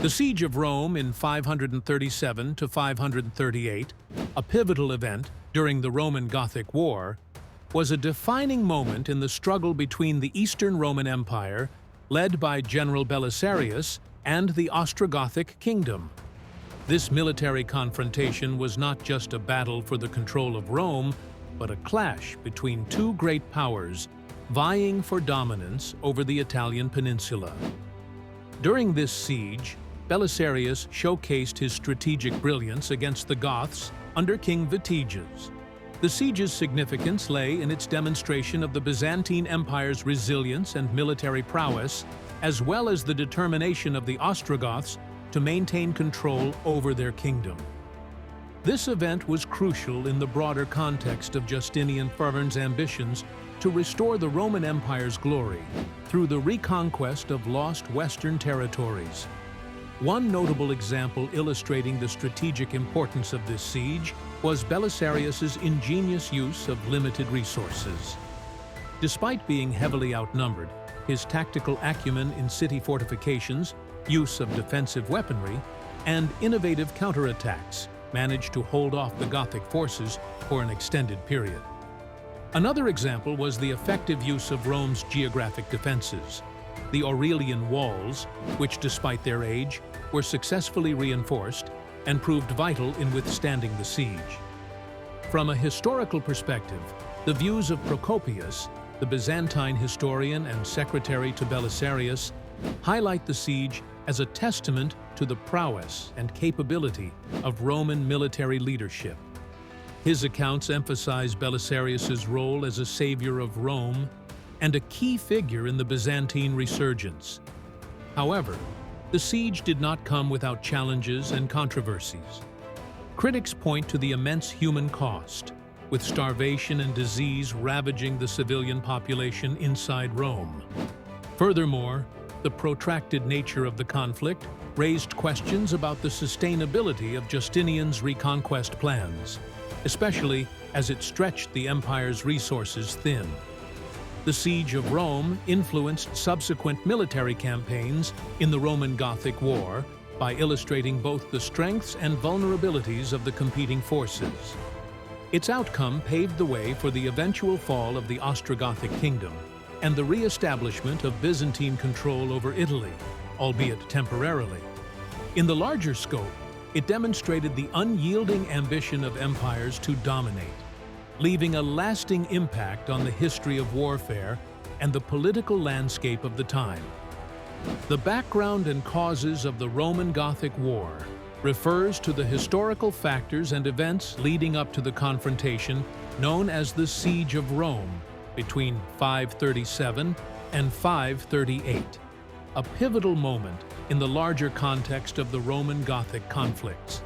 The Siege of Rome in 537 to 538, a pivotal event during the Roman-Gothic War, was a defining moment in the struggle between the Eastern Roman Empire, led by General Belisarius, and the Ostrogothic Kingdom. This military confrontation was not just a battle for the control of Rome, but a clash between two great powers vying for dominance over the Italian Peninsula. During this siege, Belisarius showcased his strategic brilliance against the Goths under King Vitiges. The siege's significance lay in its demonstration of the Byzantine Empire's resilience and military prowess, as well as the determination of the Ostrogoths to maintain control over their kingdom. This event was crucial in the broader context of Justinian Fern's ambitions to restore the Roman Empire's glory through the reconquest of lost Western territories. One notable example illustrating the strategic importance of this siege was Belisarius's ingenious use of limited resources. Despite being heavily outnumbered, his tactical acumen in city fortifications, use of defensive weaponry, and innovative counterattacks managed to hold off the Gothic forces for an extended period. Another example was the effective use of Rome's geographic defenses. The Aurelian Walls, which despite their age, were successfully reinforced and proved vital in withstanding the siege. From a historical perspective, the views of Procopius, the Byzantine historian and secretary to Belisarius, highlight the siege as a testament to the prowess and capability of Roman military leadership. His accounts emphasize Belisarius's role as a savior of Rome and a key figure in the Byzantine resurgence. However, the siege did not come without challenges and controversies. Critics point to the immense human cost, with starvation and disease ravaging the civilian population inside Rome. Furthermore, the protracted nature of the conflict raised questions about the sustainability of Justinian's reconquest plans, especially as it stretched the empire's resources thin. The Siege of Rome influenced subsequent military campaigns in the Roman-Gothic War by illustrating both the strengths and vulnerabilities of the competing forces. Its outcome paved the way for the eventual fall of the Ostrogothic Kingdom and the re-establishment of Byzantine control over Italy, albeit temporarily. In the larger scope, it demonstrated the unyielding ambition of empires to dominate, leaving a lasting impact on the history of warfare and the political landscape of the time. The background and causes of the Roman-Gothic War refers to the historical factors and events leading up to the confrontation known as the Siege of Rome between 537 and 538, a pivotal moment in the larger context of the Roman-Gothic conflicts.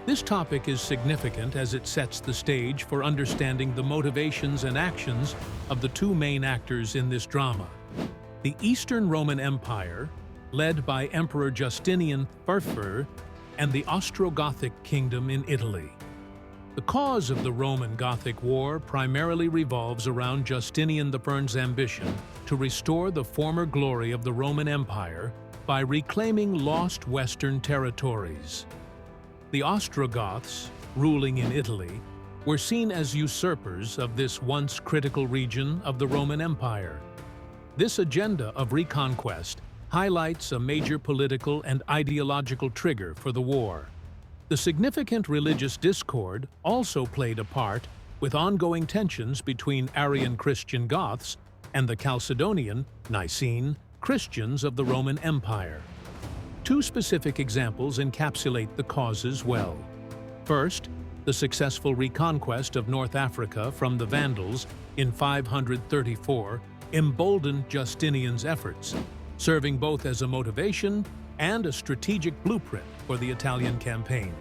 This topic is significant as it sets the stage for understanding the motivations and actions of the two main actors in this drama: the Eastern Roman Empire, led by Emperor Justinian I, and the Ostrogothic Kingdom in Italy. The cause of the Roman-Gothic War primarily revolves around Justinian I's ambition to restore the former glory of the Roman Empire by reclaiming lost Western territories. The Ostrogoths, ruling in Italy, were seen as usurpers of this once critical region of the Roman Empire. This agenda of reconquest highlights a major political and ideological trigger for the war. The significant religious discord also played a part, with ongoing tensions between Arian Christian Goths and the Chalcedonian, Nicene, Christians of the Roman Empire. Two specific examples encapsulate the causes well. First, the successful reconquest of North Africa from the Vandals in 534 emboldened Justinian's efforts, serving both as a motivation and a strategic blueprint for the Italian campaign.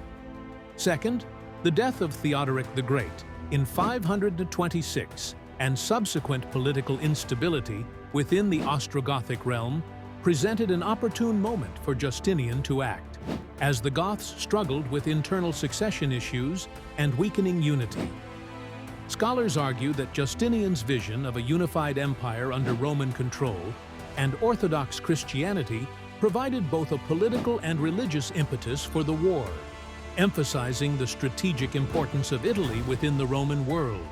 Second, the death of Theodoric the Great in 526 and subsequent political instability within the Ostrogothic realm presented an opportune moment for Justinian to act, as the Goths struggled with internal succession issues and weakening unity. Scholars argue that Justinian's vision of a unified empire under Roman control and Orthodox Christianity provided both a political and religious impetus for the war, emphasizing the strategic importance of Italy within the Roman world.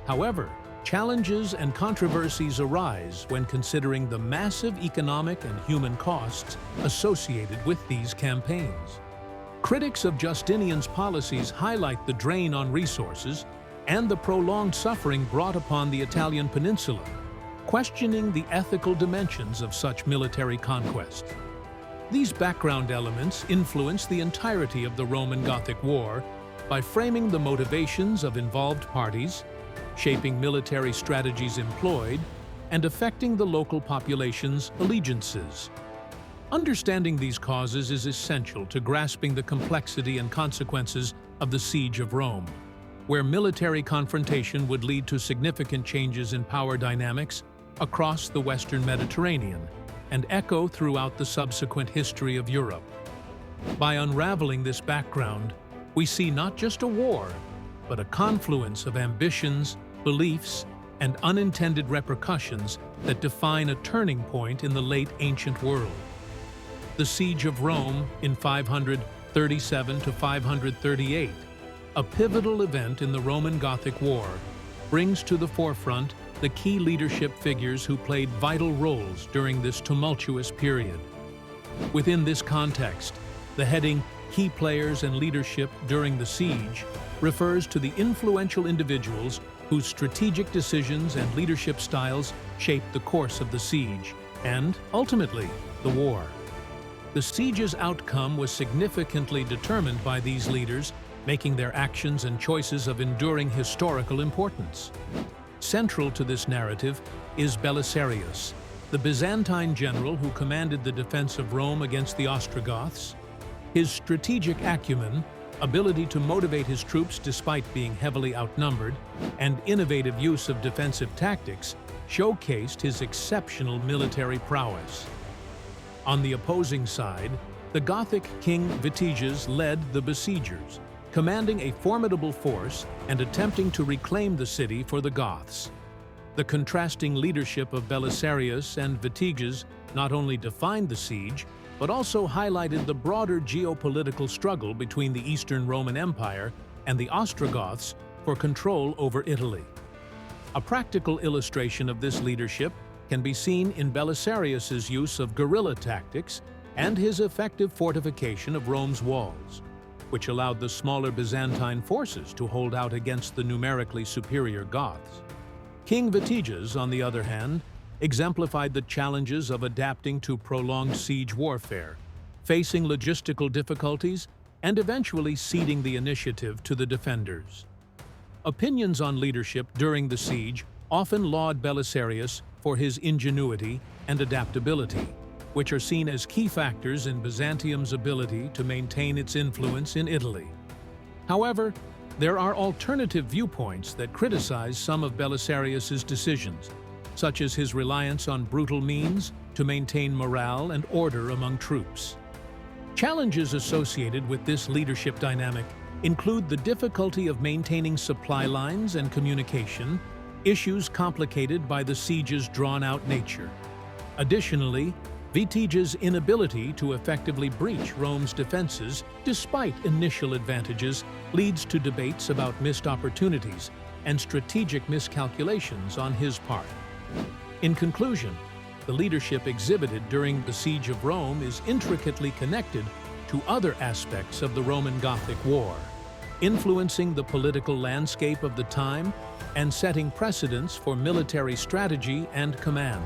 However, challenges and controversies arise when considering the massive economic and human costs associated with these campaigns. Critics of Justinian's policies highlight the drain on resources and the prolonged suffering brought upon the Italian Peninsula, questioning the ethical dimensions of such military conquests. These background elements influence the entirety of the Roman-Gothic War by framing the motivations of involved parties, shaping military strategies employed, and affecting the local population's allegiances. Understanding these causes is essential to grasping the complexity and consequences of the Siege of Rome, where military confrontation would lead to significant changes in power dynamics across the Western Mediterranean and echo throughout the subsequent history of Europe. By unraveling this background, we see not just a war, but a confluence of ambitions, beliefs, and unintended repercussions that define a turning point in the late ancient world. The Siege of Rome in 537 to 538, a pivotal event in the Roman-Gothic War, brings to the forefront the key leadership figures who played vital roles during this tumultuous period. Within this context, the heading "Key Players and Leadership During the Siege" refers to the influential individuals whose strategic decisions and leadership styles shaped the course of the siege and, ultimately, the war. The siege's outcome was significantly determined by these leaders, making their actions and choices of enduring historical importance. Central to this narrative is Belisarius, the Byzantine general who commanded the defense of Rome against the Ostrogoths. His strategic acumen, ability to motivate his troops despite being heavily outnumbered, and innovative use of defensive tactics showcased his exceptional military prowess. On the opposing side, the Gothic king Vitiges led the besiegers, commanding a formidable force and attempting to reclaim the city for the Goths. The contrasting leadership of Belisarius and Vitiges not only defined the siege, but also highlighted the broader geopolitical struggle between the Eastern Roman Empire and the Ostrogoths for control over Italy. A practical illustration of this leadership can be seen in Belisarius's use of guerrilla tactics and his effective fortification of Rome's walls, which allowed the smaller Byzantine forces to hold out against the numerically superior Goths. King Vitiges, on the other hand, exemplified the challenges of adapting to prolonged siege warfare, facing logistical difficulties, and eventually ceding the initiative to the defenders. Opinions on leadership during the siege often laud Belisarius for his ingenuity and adaptability, which are seen as key factors in Byzantium's ability to maintain its influence in Italy. However, there are alternative viewpoints that criticize some of Belisarius's decisions, such as his reliance on brutal means to maintain morale and order among troops. Challenges associated with this leadership dynamic include the difficulty of maintaining supply lines and communication, issues complicated by the siege's drawn-out nature. Additionally, Vitiges' inability to effectively breach Rome's defenses, despite initial advantages, leads to debates about missed opportunities and strategic miscalculations on his part. In conclusion, the leadership exhibited during the Siege of Rome is intricately connected to other aspects of the Roman-Gothic War, influencing the political landscape of the time and setting precedents for military strategy and command.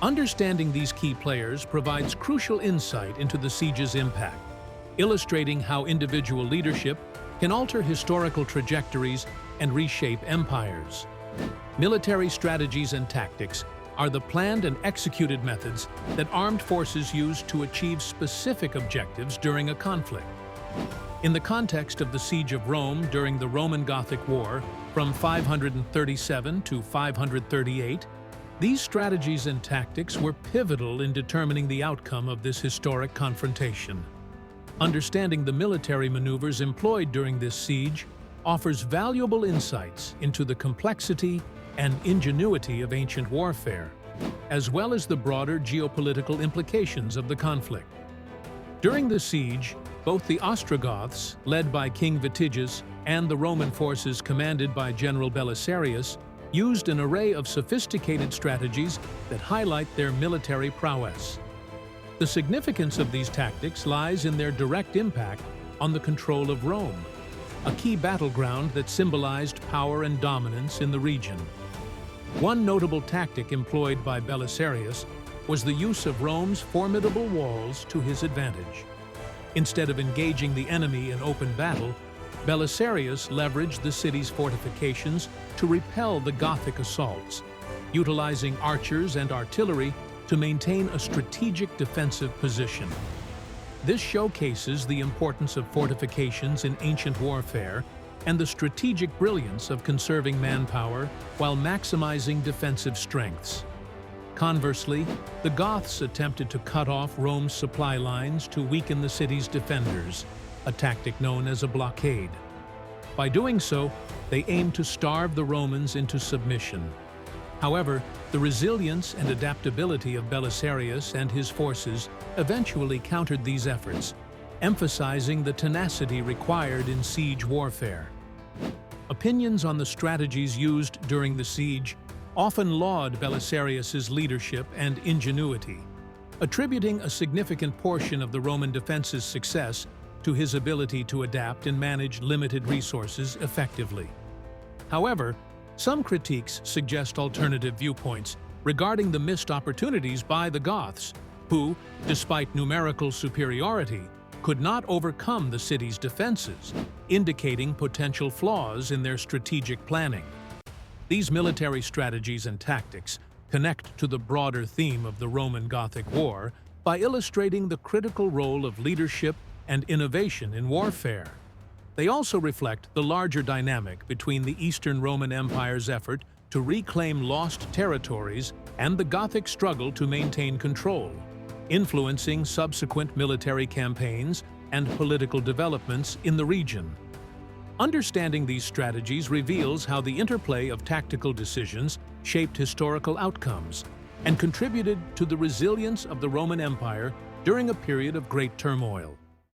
Understanding these key players provides crucial insight into the siege's impact, illustrating how individual leadership can alter historical trajectories and reshape empires. Military strategies and tactics are the planned and executed methods that armed forces use to achieve specific objectives during a conflict. In the context of the Siege of Rome during the Roman-Gothic War from 537 to 538, these strategies and tactics were pivotal in determining the outcome of this historic confrontation. Understanding the military maneuvers employed during this siege offers valuable insights into the complexity and ingenuity of ancient warfare, as well as the broader geopolitical implications of the conflict. During the siege, both the Ostrogoths, led by King Vitiges, and the Roman forces commanded by General Belisarius used an array of sophisticated strategies that highlight their military prowess. The significance of these tactics lies in their direct impact on the control of Rome, a key battleground that symbolized power and dominance in the region. One notable tactic employed by Belisarius was the use of Rome's formidable walls to his advantage. Instead of engaging the enemy in open battle, Belisarius leveraged the city's fortifications to repel the Gothic assaults, utilizing archers and artillery to maintain a strategic defensive position. This showcases the importance of fortifications in ancient warfare and the strategic brilliance of conserving manpower while maximizing defensive strengths. Conversely, the Goths attempted to cut off Rome's supply lines to weaken the city's defenders, a tactic known as a blockade. By doing so, they aimed to starve the Romans into submission. However, the resilience and adaptability of Belisarius and his forces eventually countered these efforts, emphasizing the tenacity required in siege warfare. Opinions on the strategies used during the siege often laud Belisarius's leadership and ingenuity, attributing a significant portion of the Roman defense's success to his ability to adapt and manage limited resources effectively. However, some critiques suggest alternative viewpoints regarding the missed opportunities by the Goths, who, despite numerical superiority, could not overcome the city's defenses, indicating potential flaws in their strategic planning. These military strategies and tactics connect to the broader theme of the Roman-Gothic War by illustrating the critical role of leadership and innovation in warfare. They also reflect the larger dynamic between the Eastern Roman Empire's effort to reclaim lost territories and the Gothic struggle to maintain control, influencing subsequent military campaigns and political developments in the region. Understanding these strategies reveals how the interplay of tactical decisions shaped historical outcomes and contributed to the resilience of the Roman Empire during a period of great turmoil.